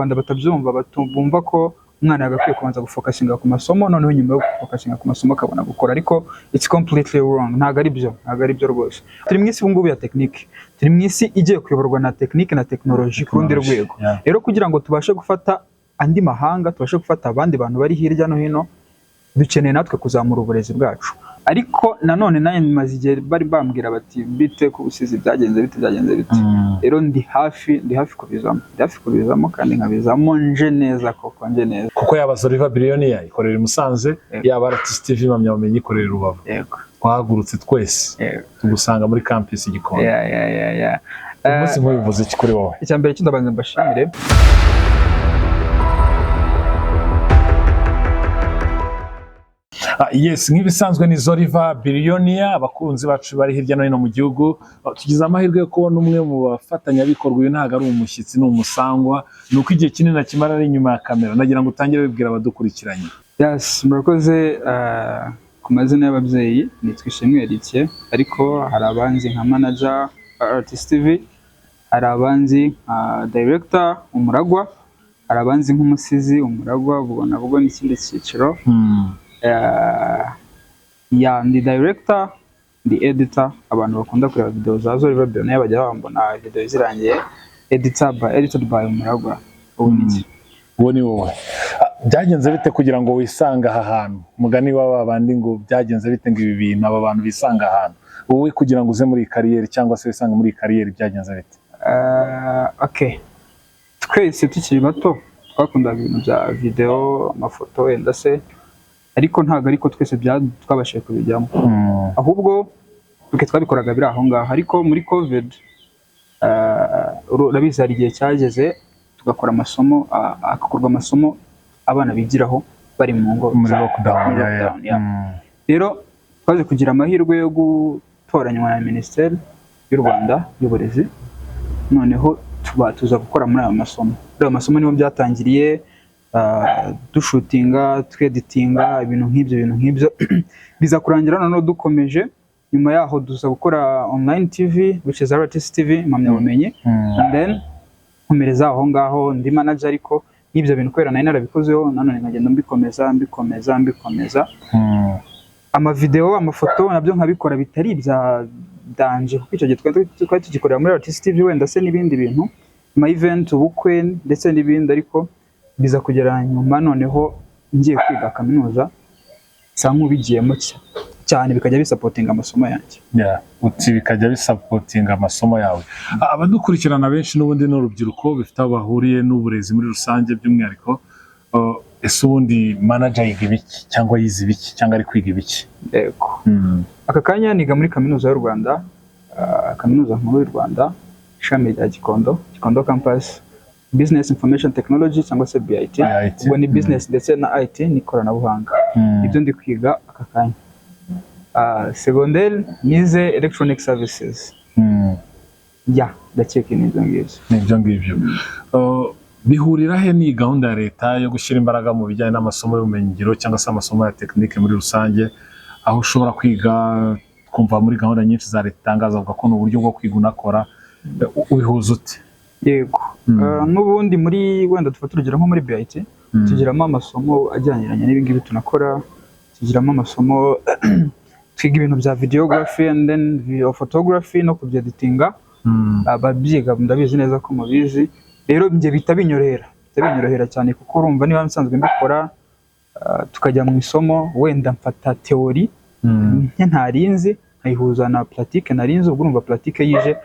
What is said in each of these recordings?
Rwanda batabyumva bumva ko umwana yagakwiye kubanza gufokasinga ku masomo noneho nyuma yo gufokasinga ku masomo akabona gukora, ariko it's completely wrong. Ntago ari byo rwose. Turi mu isi ubungubu ya technique, turi mu isi igiye kuyoborwa na technique na technology ku rundi rwego. Rero kugira ngo tubashe gufata andi mahanga, tubashe gufata abandi bantu bari hirya no hino, dukeneye natwe kuzamura uburezi bwacu. Ariko nanone naye maze igihe bari bambwira bati bite ku busizi byagenze bite. Rero ndi hafi kubizamo kandi nkabizamo nje neza kuko yaba Zoriva Billionaire ikorera i Musanze, yaba Artist TV impamyabumenyi ikorera i Rubavu. Twahagurutse twese tugusanga muri campus Gikondo. Umunsi nk'ubivuze iki kuri wowe? Icya mbere ndabanza mbashimire. Yes, nk'ibisanzwe ni Zoriva Billionaire, abakunzi bacu bari hirya no hino mu gihugu. Tugize amahirwe yo kubona umwe mu bafatanyabikorwa, uyu ntago ari umushyitsi, ni umusangwa, nuko igihe kinini akimara ari inyuma ya kamera. Nagira ngo utangire wibwira abadukurikiranye. Yes, murakoze. Ku mazina y'ababyeyi nitwa Ishimwe Eritie, ariko hari abanzi nka manager Artist TV, hari abanzi nka director Umuragwa, hari abanzi nk'umusizi Umuragwa, ubwo n'ikindi cyiciro. Ndi director, ndi editor. Abantu bakunda kureba video za Zoriva Billionaire bajya bambona video zirangiye edited by Umuragwa. Uwo ni wowe. Byagenze bite kugira ngo wisanga aha hantu? Mugani waba bandi ngo byagenze bite ngo ibi bintu aba bantu bisanga ahantu? Wowe kugira ngo uze muri career cyangwa se wisanga muri career byagenze bite? Okay. Twese tukiri bato twakundaga ibintu bya video, amafoto wenda se, ariko ntago ariko twese twabashije kubijyamo. Ahubwo tuke twabikoraga biri aho ngaho, ariko muri covid urabizi hari igihe cyageze tugakora amasomo, akakorwa amasomo abana bigiraho bari mu ngo muri lockdown. Rero twaje kugira amahirwe yo gutoranywa na Minisiteri y'u Rwanda y'uburezi, noneho tuza gukora muri aya masomo. Ayo masomo niho byatangiriye, dushutinga, tweditinga, ibintu nk'ibyo biza kurangira noneho dukomeje. Nyuma yaho duza gukora online TV, which is Artist TV impamyabumenyi, and then nkomereza aho ngaho ndi manager, ariko n'ibyo bintu kwera nari narabikozeho, nanone nkagenda mbikomeza. Ama video, amafoto nabyo nkabikora bitari bya danje, kuko icyo gihe twari tugikorera muri Artist TV wenda se n'ibindi bintu, ama event, ubukwe ndetse n'ibindi, ariko biza kugera nyuma noneho ngiye kwiga kaminuza sa nk'ubigiyemo cyane bikajya bisupportinga amasomo yanjye. Uti bikajya bisupportinga amasomo yawe. Abadukurikirana benshi n'ubundi n'urubyiruko bifite aho bahuriye n'uburezi muri rusange by'umwihariko. Ese ubundi manager yiga ibiki cyangwa yize ibiki cyangwa ari kwiga ibiki? Yego. Aka kanya niga muri kaminuza y'u Rwanda, kaminuza nkuru y'u Rwanda, ishami rya Gikondo campus, Business Information Technology cyangwa se BIT. Ubwo ni business ndetse na IT n'ikoranabuhanga. Ibyo ndi kwiga aka kanya. Secondaire nize electronic services. Ndakeka n'ibyo ngibyo. Bihurira he ni gahunda ya leta yo gushyira imbaraga mu bijyanye n'amasomo y'ubumenyingiro cyangwa se amasomo ya technique muri rusange, aho ushobora kwiga kumva muri gahunda nyinshi za leta itangaza avuga ko n'uburyo bwo kwiga unakora, ubihuza ute? Yego. N'ubundi muri wenda dufata urugero nko muri BIT tugiramo amasomo ajyaniranye n'ibingibi tunakora, tugiramo amasomo twiga ibintu bya videography and then video photography no kubyeditinga. Ababyiga ndabizi neza ko mubizi. Rero nje bitabinyorera cyane, kuko urumva niba nsanzwe mbikora, tukajya mu isomo wenda mfata theory ntarinzi nkayihuza na pratique narinzi, ubwo urumva pratique yije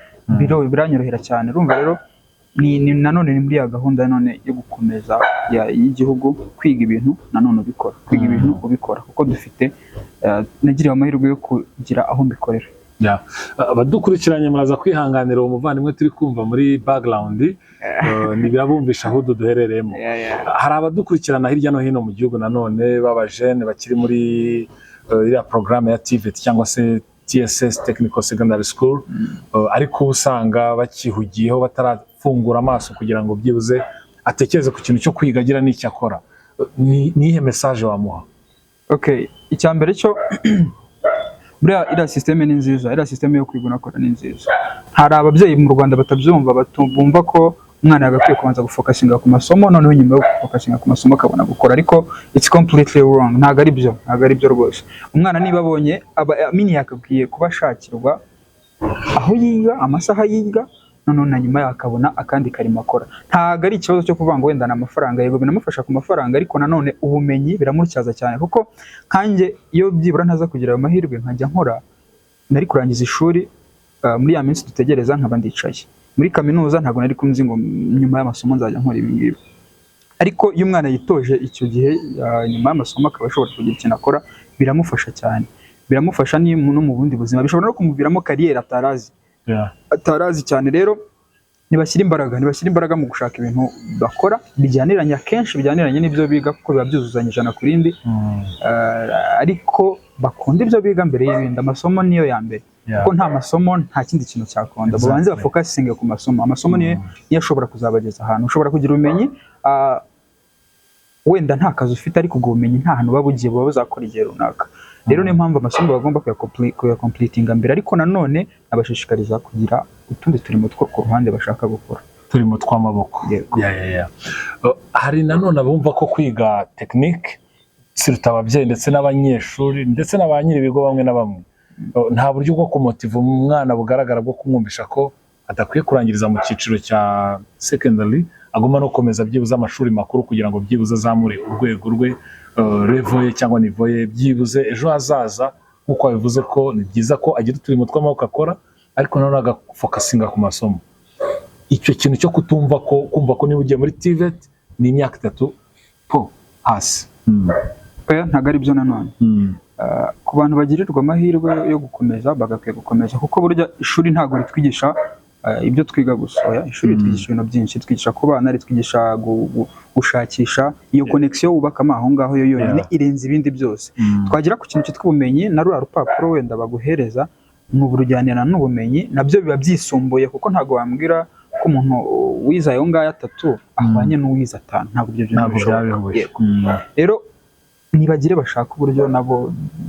biranyorohera cyane. Urumva rero ni nanone ni muri ya gahunda none yo gukomeza y'igihugu kwiga ibintu nanone ubikora, kuko dufite nagiriye amahirwe yo kugira aho mbikorera. Abadukurikiranye muraza kwihanganira uwo muvandimwe turi kumva muri background, ntibirabumvisha aho duherereyemo. Hari abadukurikirana hirya no hino mu gihugu nanone b'abajene bakiri muri iriya porogaramu ya TVET cyangwa se TSS Technical Secondary School, ariko usanga bakihugiyeho batarafungura amaso kugira ngo byibuze atekereze ku kintu cyo kwiga agira n'icyo akora. Nihe message wamuha? Okay, icya mbere cyo buriya iriya systeme ni nziza, iriya systeme yo kwiga unakora ni nziza. Hari ababyeyi mu Rwanda batabyumva, bumva ko umwana yagakwiye kubanza gufokasinga ku masomo noneho nyuma yo gufokasinga ku masomo akabona gukora, ariko it's completely wrong. Ntabwo ari byo rwose. Umwana niba abonye yakabwiye kuba ashakirwa aho yiga, amasaha yiga, noneho na nyuma yakabona akandi karimo akora. Ntabwo ari ikibazo cyo kuvuga ngo wenda n'amafaranga, yego binamufasha ku mafaranga, ariko nanone ubumenyi biramutyaza cyane, kuko nkanjye iyo byibura ntaza kugira ayo mahirwe nkajya nkora, nari kurangiza ishuri muri ya minsi dutegereza nkaba ndicaye muri kaminuza, ntabwo nari kumzi ngo nyuma y'amasomo nzajya nkora ibi ngibi. Ariko iyo umwana yitoje icyo gihe nyuma y'amasomo akaba ashobora kugira ikintu akora, biramufasha cyane, biramufasha no mu bundi buzima, bishobora no kumuviramo kariyeri atarazi cyane. Rero nibashyira imbaraga mu gushaka ibintu bakora bijyaniranye, akenshi bijyaniranye n'ibyo biga, kuko biba byuzuzanya ijana ku rindi, ariko bakunda ibyo biga mbere y'ibindi. Amasomo niyo ya mbere, kuko nta masomo nta kindi kintu cyakunda. Babanze bafokasinge ku masomo. Amasomo niyo ashobora kuzabageza ahantu. Ushobora kugira ubumenyi wenda nta kazi ufite, ariko ubwo bumenyi nta hantu buba bugiye, buba buzakora igihe runaka. Rero niyo mpamvu amasomo bagomba kuyakompletinga mbere, ariko nanone abashishikariza kugira utundi turimo two ku ruhande bashaka gukora, turimo tw'amaboko. Hari nanone abumva ko kwiga tekinike siruta ababyeyi ndetse n'abanyeshuri ndetse na ba nyir'ibigo bamwe na bamwe nta buryo bwo kumutiva umwana bugaragara bwo kumwumvisha ko adakwiye kurangiriza mu cyiciro cya secondary, agomba no gukomeza byibuze amashuri makuru kugira ngo byibuze azamure urwego rwe, level ye cyangwa niveau ye, byibuze ejo hazaza nk'uko bivuze ko ni byiza ko agira uturimo tw'amaboko akora, ariko nanone agafokasinga ku masomo. Icyo kintu cyo kutumva ko, kumva ko niba ugiye muri TVET ni imyaka 3 hasi, ntabwo ari byo nanone. Ku bantu bagirirwa amahirwe yo gukomeza, bagakwiye gukomeza, kuko burya ishuri ntabwo ritwigisha ibyo twiga gusa. Ishuri ritwigisha ibintu byinshi, twigisha kubana, ritwigisha gushakisha iyo connection wubakamo aho ngaho, yo yonyine irenze ibindi byose. Twagira ku kintu cyitwa ubumenyi, na ruriya rupapuro wenda baguhereza mu burujyanira n'ubumenyi, nabyo biba byisumbuye, kuko ntabwo wambwira ko umuntu wize ayo ngayo 3 ahwanye n'uwize 5, ntabwo ibyo bishoboka. Rero nibagire bashaka uburyo nabo,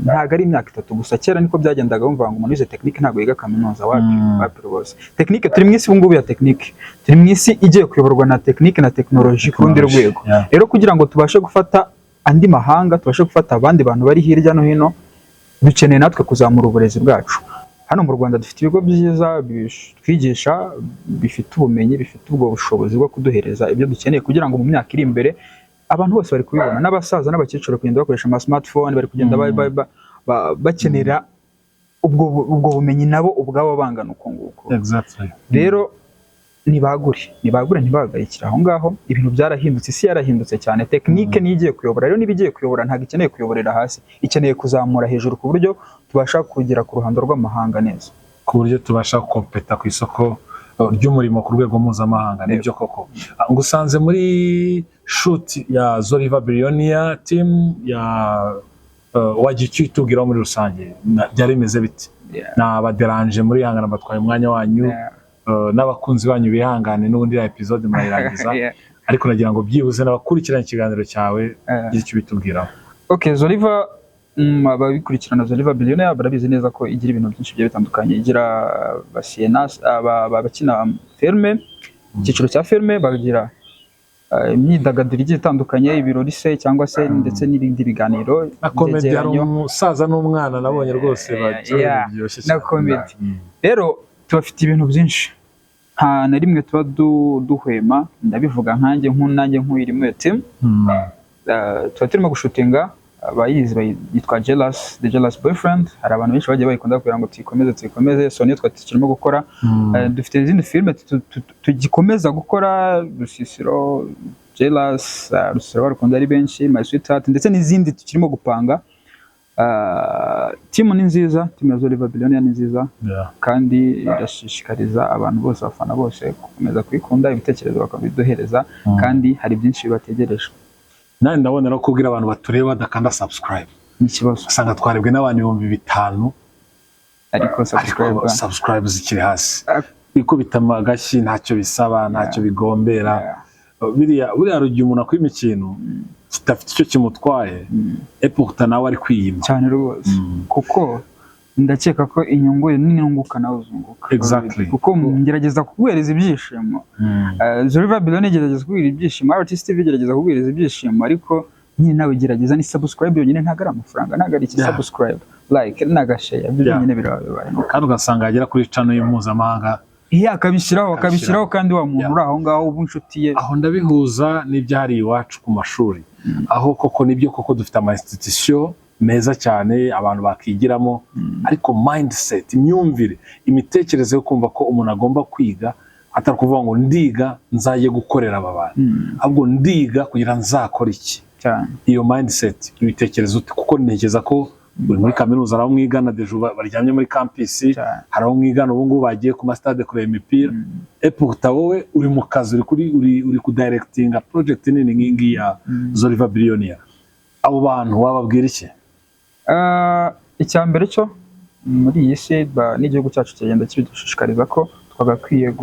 ntabwo ari imyaka 3 gusa. Kera niko byagendaga, bumva ngo umuntu wize tekinike ntabwo yiga kaminuza. Wapi rwose. Tekinike turi mu isi ubu ngubu ya tekinike, turi mu isi igiye kuyoborwa na tekinike na tekinoloji ku rundi rwego. Rero kugira ngo tubashe gufata andi mahanga, tubashe gufata abandi bantu bari hirya no hino, dukeneye natwe kuzamura uburezi bwacu. Hano mu Rwanda dufite ibigo byiza twigisha, bifite ubumenyi, bifite ubwo bushobozi bwo kuduhereza ibyo dukeneye, kugira ngo mu myaka iri imbere abantu bose bari kubibona, n'abasaza n'abakecuru kugenda bakoresha ama smartphone, bari kugenda bakenera ubwo bumenyi nabo ubwabo bangana uko nguko. Rero nibagure ntibahagarikira aho ngaho. Ibintu byarahindutse, isi yarahindutse cyane. Tekinike niyo igiye kuyobora. Rero niba igiye kuyobora, ntabwo ikeneye kuyoborera hasi, ikeneye kuzamura hejuru, ku buryo tubasha kugera ku ruhando rw'amahanga neza, ku buryo tubasha kompeta ku isoko ry'umurimo ku rwego mpuzamahanga. Nibyo koko. Ngusanze muri shoot ya Zoliva Billionaire team ya wagiye tubwiraho muri rusange byari bimeze biti? Nabaderanje muri hangana, batwaye umwanya wanyu, n'abakunzi banyu bihangane n'ubundi ya episode murayirangiza, ariko nagira ngo byibuze n'abakurikirana ikiganiro cyawe gira icyo bitubwiraho. Zoliva, ababikurikirana Zoliva Billionaire barabizi neza ko igira ibintu byinshi bigiye bitandukanye. Igira abakina filme, icyiciro cya filme, bagira imyidagaduro igiye itandukanye, ibirori se cyangwa se ndetse n'ibindi biganiro. Na comedy, hari umusaza n'umwana nabonye rwose bagira biryoshye cyane. Na comedy. Rero tubafite ibintu byinshi, nta na rimwe tuba duhwema. Ndabivuga nkanjye nk'uyirimo team, tuba turimo gushutinga. Abayizi yitwa Jealous, The Jealous Boyfriend. Hari abantu benshi bagiye bayikunda kugira ngo tuyikomeze. So niyo turimo gukora. Dufite izindi filime tugikomeza gukora, Rusisiro, Jealous, Rusisiro barukunda ari benshi, My Sweetheart, ndetse n'izindi tukirimo gupanga. Timu ni nziza, timu ya Zoliva Billionaire ni nziza, kandi irashishikariza abantu bose, abafana bose gukomeza kuyikunda, ibitekerezo bakabiduhereza, kandi hari byinshi bibategereje. Nani ndabona no kubwira abantu batureba badakanda subscribe ni ikibazo. Usanga twarebwe n'abantu 5,000, ariko subscribe zikiri hasi. Ikubita amagashyi, ntacyo bisaba, ntacyo bigombera. Buriya rugiye umuntu akwima ikintu kitafite icyo kimutwaye, pourtant nawe ari kwiyima cyane rwose, kuko ndakeka ko inyungu n'inunguka nawe uzunguka. Exactly. Kuko ngerageza kuguhereza ibyishimo. Zoriva Billion igerageza kuguhereza ibyishimo, Artist TV igerageza kuguhereza ibyishimo, ariko nyine nawe gerageza ni subscribe yonyine, ntabwo ari amafaranga, ntabwo ari iki subscribe, like n'agashare, ibyo nyine birabaye. Kandi ugasanga agera kuri channel y'mpuzamahanga. Akabishyiraho kandi wa muntu uri aho ngaho ubu inshuti ye. Aho ndabihuza n'ibyari iwacu ku mashuri, aho koko nibyo koko dufite ama institution meza cyane abantu bakigiramo, ariko mindset, imyumvire, imitekerereze yo kumva ko umuntu agomba kwiga atari kuvuga ngo ndiga nzaye gukorera aba bantu, ahubwo ndiga kugira nzakora iki cyane. Iyo mindset ibitekerezo kuko ntekereza ko buri muri kaminuza araho mwigana dejo baryamye muri campus, haraho mwigana ubu ngubu bagiye ku stade kureba imipira, pourtant wowe uri mu kazi uri ku directinga project nini ngingi ya Zoriva Billion. Abo bantu wababwira iki? Icyambere cyo muri iyi si n'igihugu cyacu kigenda kibidushishikariza ko twagakwiye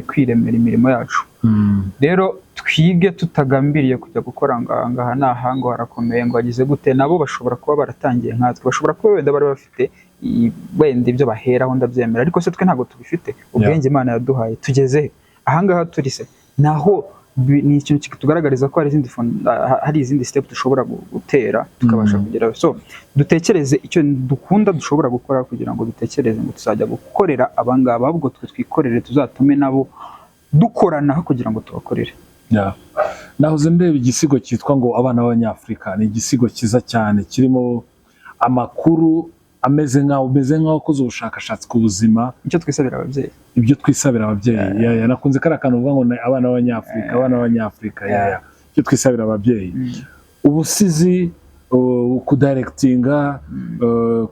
kwiremera imirimo yacu. Rero twige tutagambiriye kujya gukora ngaha nahango harakomeye ngo agize gute. Nabo bashobora kuba baratangiye nkatwe, bashobora kuba wenda bari bafite wenda ibyo baheraho ndabyemera, ariko se twe ntabwo tubifite. Ubwenge Imana yaduhaye tugeze ahangaha turi se naho ni ikintu kitugaragariza ko hari izindi step dushobora gutera tukabasha kugeraho. So dutekereze icyo dukunda dushobora gukora kugira ngo dutekereze ngo tuzajya gukorera abangaba, ahubwo twe twikorere tuzatume nabo dukorana kugira ngo tubakorere. Nahoze ndeba igisigo cyitwa ngo abana b'Abanyafrika. Ni igisigo cyiza cyane kirimo amakuru ameze nkaho koze ubushakashatsi ku buzima, icyo twisabira ababyeyi, ibyo twisabira ababyeyi. Nakunze kara kantu uvuga ngo abana b'Abanyafrika, icyo twisabira ababyeyi. Ubusizi, kudirectinga,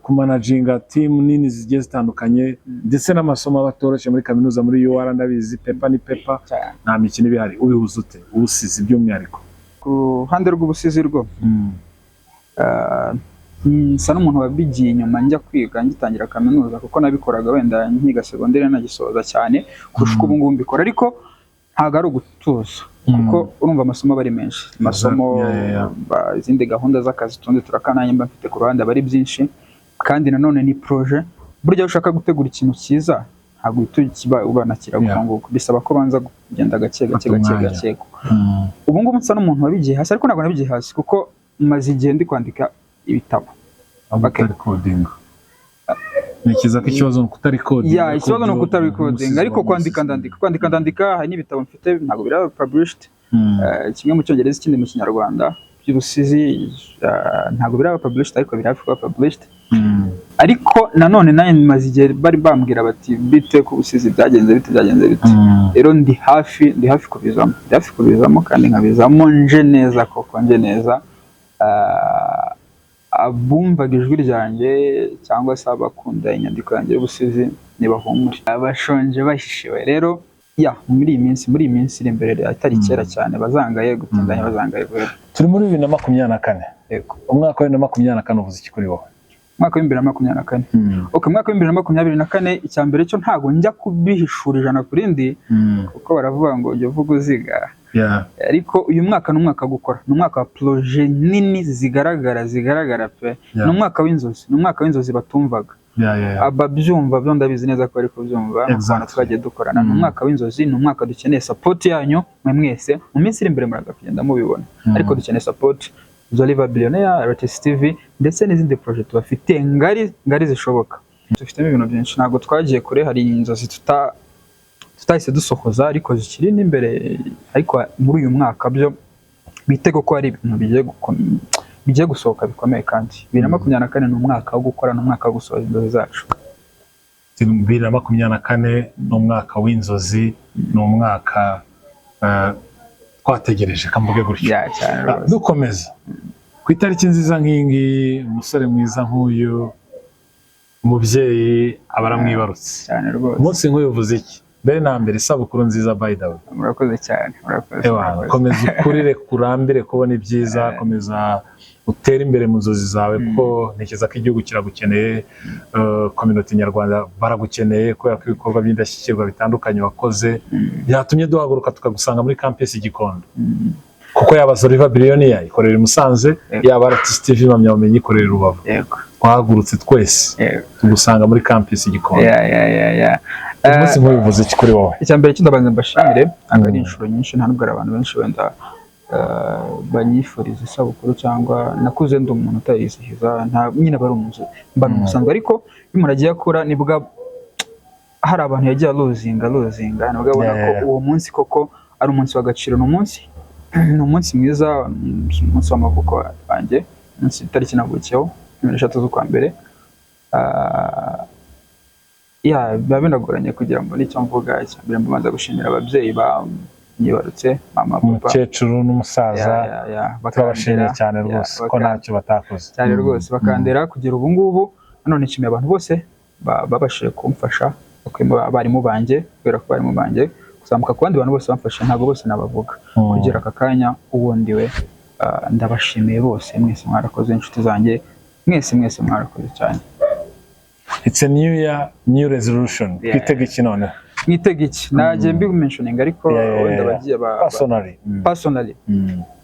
kumanaginga team nini zigiye zitandukanye, ndetse n'amasomo abatoroshye muri kaminuza muri UR ndabizi, pepa ni pepa, nta mikino ibihari. Ubihuza ute ubusizi by'umwihariko? Ku ruhande rw'ubusizi rwo nsa n'umuntu wabigiye inyuma njya kwiga ngitangira kaminuza, kuko nabikoraga wenda nkiga segonderi nagisoza cyane kurusha uko ubu ngubu mbikora, ariko ntabwo ari ugutuza kuko urumva amasomo aba ari menshi, amasomo izindi gahunda z'akazi tundi turakananye mba mfite ku ruhande aba ari byinshi, kandi nanone ni projet. Burya ushaka gutegura ikintu cyiza ntabwo ukiba ubanakira gufunguka, bisaba ko banza kugenda gake. Ubu ngubu nsa n'umuntu wabigiye hasi, ariko ntabwo nabigiye hasi kuko maze igihe ndi kwandika ibitabo. Coding. Nikiza ko ikibazo ni ukutari coding. Ikibazo ni ukutari coding, ariko kwandika ndandika. Hari n'ibitabo mfite ntabwo biraba published, kimwe mu Cyongereza ikindi mu Kinyarwanda. By'ubusizi ntabwo biraba published, ariko birafi kuba published. Ariko nanone naye maze igihe bari bambwira bati bite ku busizi byagenze bite. Rero ndi hafi kubizamo, kandi nkabizamo nje neza koko nje neza. Abumvaga ijwi ryanjye cyangwa se abakunda inyandiko yanjye y'ubusizi nibahumure, abashonje bahishiwe. Rero muri iyi minsi iri imbere atari kera cyane bazangaye gutindanya, bazangaye guhera. Turi muri 2024. Yego. Umwaka wa 2024 uvuze iki kuri wowe? Umwaka wa 2024. Okay, umwaka wa 2024 icyambere cyo ntago njya kubihishura ijana kuri ndi, kuko baravuga ngo ujye uvuga uziga. Ariko uyu mwaka ni umwaka gukora, ni umwaka wa projet nini zigaragara pe. Ni umwaka w'inzozi, batumvaga. Ababyumva byo ndabizi neza ko ari kubyumva, n'abantu twagiye dukorana. Ni umwaka w'inzozi, ni umwaka dukeneye support yanyu mwese. Mu minsi iri imbere muraga kugenda mubibona, ariko dukeneye support. Zoriva Billion, Artist TV, ndetse n'izindi project bafite ngari zishoboka. Dufitemo ibintu byinshi, ntabwo twagiye kure. Hari inzozi tutahise dusohoza ariko zikiri n'imbere, ariko muri uyu mwaka byo bitego ko ari ibintu bigiye gusohoka bikomeye. Kandi 2024 ni umwaka wo gukora, ni umwaka wo gusohoza inzozi zacu. 2024 ni umwaka w'inzozi, ni umwaka twategereje kambuge gutyo. Dukomeza ku itariki nziza nk'ingi, umusore mwiza nk'uyu, umubyeyi abaramwibarutse cyane rwose. Umunsi nk'uyu uvuze iki? Mbere na mbere isabukuru nziza by the way. Murakoze cyane, murakoze. Komeza ukurire kurambire kubona ibyiza, komeza utera imbere mu nzozi zawe, kuko ntekereza ko igihugu kiragukeneye, community nyarwanda baragukeneye, kubera ko ibikorwa by'indashyikirwa bitandukanye wakoze byatumye duhaguruka tukagusanga muri campus Gikondo. Kuko yaba Zoriva Billion ikorera i Musanze, yaba Artist TV impamyabumenyi ikorera i Rubavu. twahagurutse twese tugusanga muri campus Gikondo. Umunsi nk'uyu bivuze iki kuri wowe? Icya mbere kindabanza mbashimire, ntabwo ari inshuro nyinshi, nta nubwo ari abantu benshi wenda banyifuriza isabukuru cyangwa nakuze ndi umuntu utayizihiza, nta nyine bari umunsi mba umusanzwe, ariko iyo umuntu agiye akura nibwo hari abantu yagiye aluzinga nibwo abona ko uwo munsi koko ari umunsi w'agaciro. Ni umunsi mwiza, umunsi w'amavuko wanjye, umunsi itariki navukiyeho 13 z'ukwa mbere. Biba binagoranye kugira ngo nicyo mvuga. Icya mbere mbanza gushimira ababyeyi banyibarutse, mama, papa, umukecuru n'umusaza, turabashimiye cyane rwose ko ntacyo batakoze cyane rwose, bakandera kugera ubu ngubu. None nshimiye abantu bose babashije kumfasha, abarimu banjye, kubera ko abarimu banjye kuzamuka ku bandi bantu bose bamfashe, ntabwo bose nabavuga kugira aka kanya ubundi we. Ndabashimiye bose, mwese mwarakoze, inshuti zanjye mwese mwarakoze cyane. It's a new year, new resolution. Twitega iki none? Mwitega iki? Nagiye mentioning ariko wenda bagiye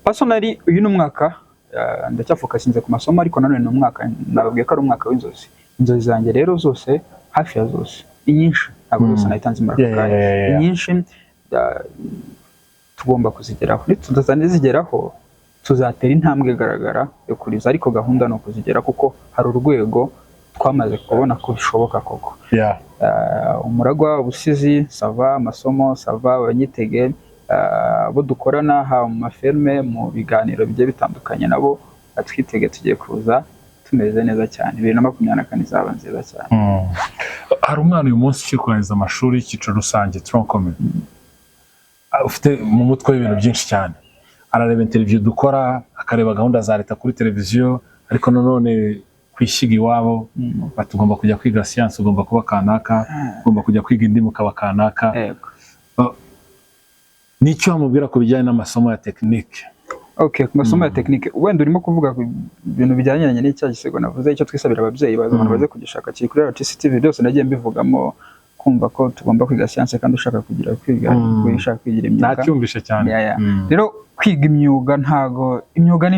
personally uyu ni umwaka ndacyafokasinze ku masomo, ariko nanone ni umwaka nababwiye ko ari umwaka w'inzozi. Inzozi zanjye rero zose, hafi ya zose, inyinshi ntabwo zose nahitanze muri aka kanya, inyinshi tugomba kuzigeraho. Nitutazigeraho tuzatera intambwe igaragara yo kuriza, ariko gahunda ni ukuzigera kuko hari urwego twamaze kubona ko bishoboka koko. Umuragwa, ubusizi, sava, amasomo sava, abanyitege, abo dukorana ha mu maferme, mu biganiro bigiye bitandukanye, nabo atwitege tugiye kuza tumeze neza cyane. 2024 izaba nziza cyane. Hari umwana uyu munsi ukiri kurangiza amashuri y'icyiciro rusange troncomen, ufite mu mutwe ibintu byinshi cyane, arareba interview dukora, akareba gahunda za leta kuri televiziyo, ariko nanone kwishiga iwabo batugomba kujya kwiga science, ugomba kuba kanaka, ugomba kujya kwiga indimi ukaba kanaka. Nicyo amubwira ku bijyanye n'amasomo ya technique? Okay, ku masomo ya technique wenda urimo kuvuga ku bintu bijyanye n'icya gisego navuze, icyo twisabira ababyeyi baze kugishaka kiri kuri RTCTV, byose nagiye mbivugamo, kumva ko tugomba kwiga science kandi ushaka kwigira kwishaka kwigira imyuga. Nacyumvishe cyane. Rero kwiga imyuga, ntago imyuga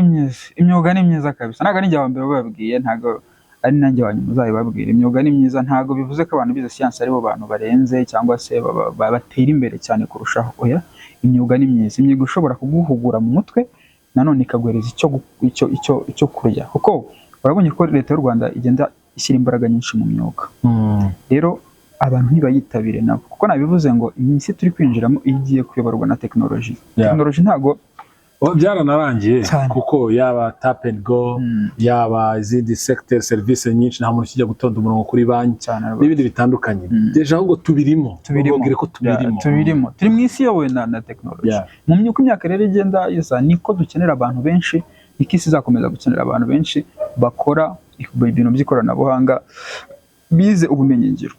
ni myiza kabisa. Ntago ari njye wambere bababwiye, ntago ari nanjye wanyuma uzabibabwira. Imyuga ni myiza, ntago bivuze ko abantu bize science aribo bantu barenze cyangwa se batera imbere cyane kurushaho. Oya, imyuga ni myiza. Imyuga ushobora kuguhugura mu mutwe, nanone ikaguhereza icyo kurya, kuko urabonye ko leta y'u Rwanda igenda ishyira imbaraga nyinshi mu myuga. Rero abantu ntibayitabire nabo, kuko nabivuze ngo iminsi turi kwinjiramo igiye kuyoborwa na technology. Technology ntago byaranarangiye, kuko yaba tap and go, yaba izindi sector service nyinshi, nta muntu kijya gutonda umurongo kuri banki n'ibindi bitandukanye. Deja ahubwo tubirimo, turi mu isi yowe na technology. Mu myaka rero igenda isa, niko dukenera abantu benshi, niko isi izakomeza gukenera abantu benshi bakora ibintu by'ikoranabuhanga, bize ubumenyi ngiro.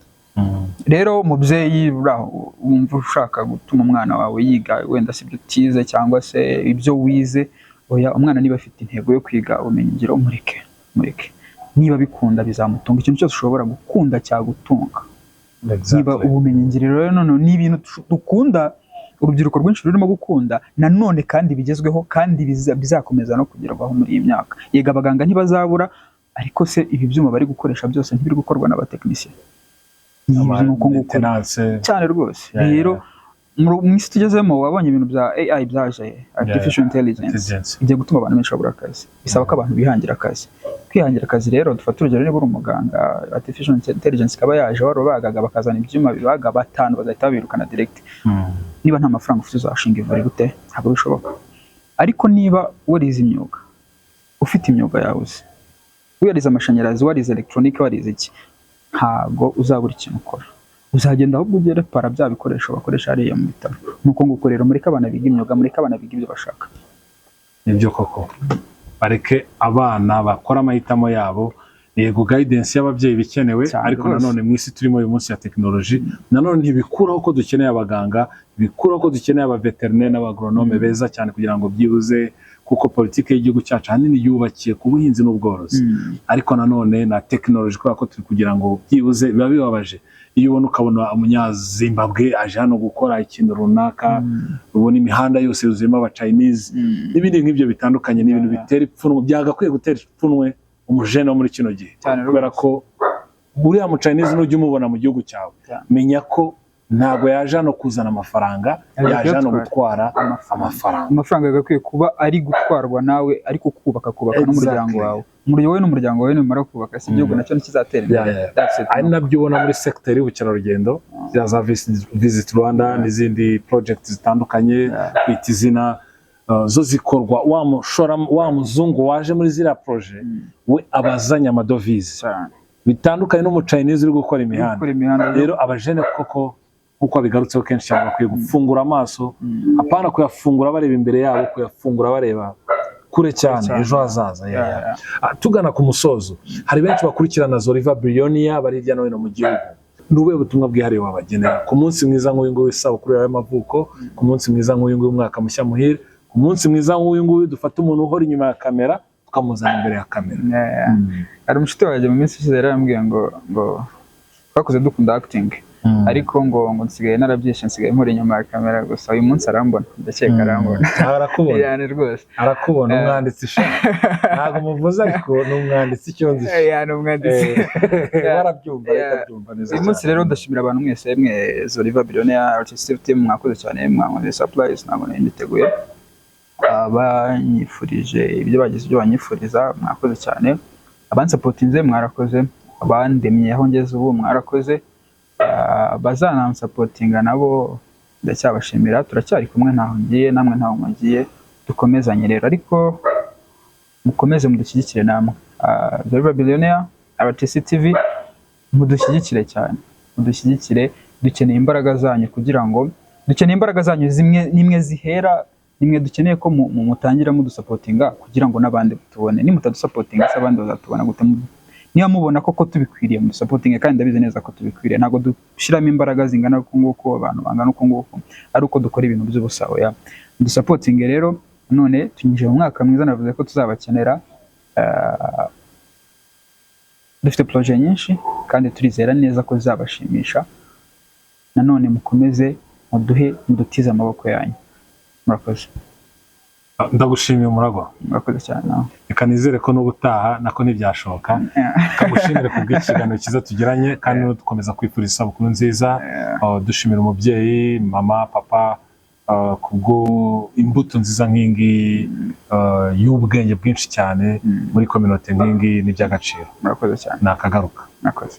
Rero mubyeyi wumva ushaka gutuma umwana wawe yiga wenda si byo utize cyangwa se ibyo wize, oya, umwana niba afite intego yo kwiga ubumenyi ngiro, mureke. Niba bikunda bizamutunga, ikintu cyose ushobora gukunda cyagutunga. Niba ubumenyi ngiro rero none ni ibintu dukunda, urubyiruko rwinshi rurimo gukunda, nanone kandi bigezweho, kandi bizakomeza no kugerwaho muri iyi myaka. Yega abaganga ntibazabura, ariko se ibi byuma bari gukoresha byose ntibiri gukorwa n'abatekinisiye cyane rwose. Rero mu isi tugezemo, wabonye ibintu bya AI byaje, artificial intelligence, igiye gutuma abantu benshi babura akazi. Bisaba ko abantu bihangira akazi. Kwihangira akazi rero, dufata urugero, niba uri umuganga, artificial intelligence ikaba yaje, warubagaga bakazana ibyuma bibaga 5 bazahita babirukana direct. Niba nta mafaranga ufite uzashinga ivuriro ute? Ntabwo bishoboka. Ariko niba warize imyuga, ufite imyuga yawe, warize amashanyarazi, warize electronic, warize iki, ntabwo uzabura ikintu ukora. Uzagenda ahubwo ugere para bya bikoresho bakoresha hariya mu bitaro. Nuko nguko rero mureka abana biga imyuga, mureka abana biga ibyo bashaka. Nibyo koko, bareke abana bakora amahitamo yabo. Yego guidance y'ababyeyi bikenewe, ariko nanone mu isi turimo uyu munsi ya technology, nanone ntibikuraho ko dukeneye abaganga, bikuraho ko dukeneye abaveterineri n'abagronome beza cyane, kugira ngo byibuze, kuko politike y'igihugu cyacu hanini yubakiye ku buhinzi n'ubworozi. Ariko nanone na technology, kubera ko turi kugira ngo byibuze, biba bibabaje iyo ubona ukabona umunyazimbabwe aje hano gukora ikintu runaka, ubona imihanda yose yuzuyemo aba Chinese n'ibindi nk'ibyo bitandukanye, n'ibintu bitera ipfunwe, byagakwiye gutera ipfunwe umujene wo muri kino gihe Cyane kubera ko buriya mu Chinese nujya umubona mu gihugu cyawe menya ko ntabwo yaje hano kuzana amafaranga, yaje hano gutwara amafaranga. Amafaranga agakwiye kuba ari gutwarwa nawe ariko kubaka n'umuryango wawe. Wowe n'umuryango wawe nimara kubaka si igihugu nacyo kizatera imbere. Ari nabyo ubona muri sector y'ubukerarugendo za Visit Rwanda n'izindi projects zitandukanye kwita izina zo zikorwa wa muzungu waje muri ziriya projet we abazanya amadovize bitandukanye no mu Chinese uri gukora imihanda. Rero abajene koko uko bigarutseho kenshi cyane bakwiye gufungura amaso, apana kuyafungura bareba imbere yabo, kuyafungura bareba kure cyane ejo hazaza. Tugana ku musozo, hari benshi bakurikirana Zoriva Billionaire bari hirya no hino mu gihugu. N'ubuhe butumwa bwihariye wabagenera ku munsi mwiza nk'uyu nguyu w'isabukuru yawe y'amavuko, ku munsi mwiza nk'uyu nguyu w'umwaka mushya muhire, ku munsi mwiza nk'uyu nguyu dufata umuntu uhora inyuma ya kamera tukamuzana imbere ya kamera? Hari umushuti wanjye mu minsi ishize yarambwiye ngo twakoze dukunda acting ariko ngo nsigaye narabyishe, nsigaye nkora inyuma ya kamera gusa. Uyu munsi arambona, ndakeka arambona. Arakubona yani rwose arakubona. Umwanditsi sha ntabwo muvuze ariko n'umwanditsi icyo nzi. Yani umwanditsi barabyumva neza. Uyu munsi rero ndashimira abantu mwese mwe Zoriva Billionaire Artistic Team, mwakoze cyane, mwankoze surprise ntabwo niteguye. Abanyifurije ibyo bagize ibyo banyifuriza mwakoze cyane, abansapotinze mwarakoze, abandemye aho ngeze ubu mwarakoze, bazanansapotinga nabo ndacyabashimira. Turacyari kumwe ntaho ngiye, namwe ntaho mugiye, dukomezanye rero ariko mukomeze mudushyigikire namwe. Zoriva Billionaire Artistic TV mudushyigikire cyane, mudushyigikire. Dukeneye imbaraga zanyu kugira ngo dukeneye imbaraga zanyu nimwe zihera, nimwe dukeneye ko mutangira mudusapotinga kugira ngo n'abandi tubone. Nimutadusapotinga se abandi bazatubona gute? Niba mubona koko tubikwiriye mudusapotinge, kandi ndabizi neza ko tubikwiriye. Ntabwo dushyiramo imbaraga zingana uko nguko, abantu bangana uko nguko, ari uko dukora ibintu by'ubusa. Mudusapotinge rero. None tunyinjiye mu mwaka mwiza, navuze ko tuzabakenera. Dufite projet nyinshi kandi turizera neza ko zizabashimisha. Nanone mukomeze mudutize amaboko yanyu. Murakoze. Ndagushimiye Muragwa. Murakoze cyane. Reka nizere ko n'ubutaha nako ntibyashoboka. Kagushimire ku bw'ikiganiro cyiza tugiranye, kandi dukomeza kwifuriza isabukuru nziza. Dushimira umubyeyi, mama, papa kubwo imbuto nziza nk'ingi y'ubwenge bwinshi cyane muri community nk'ingi n'iby'agaciro. Murakoze cyane. Nakagaruka. Murakoze.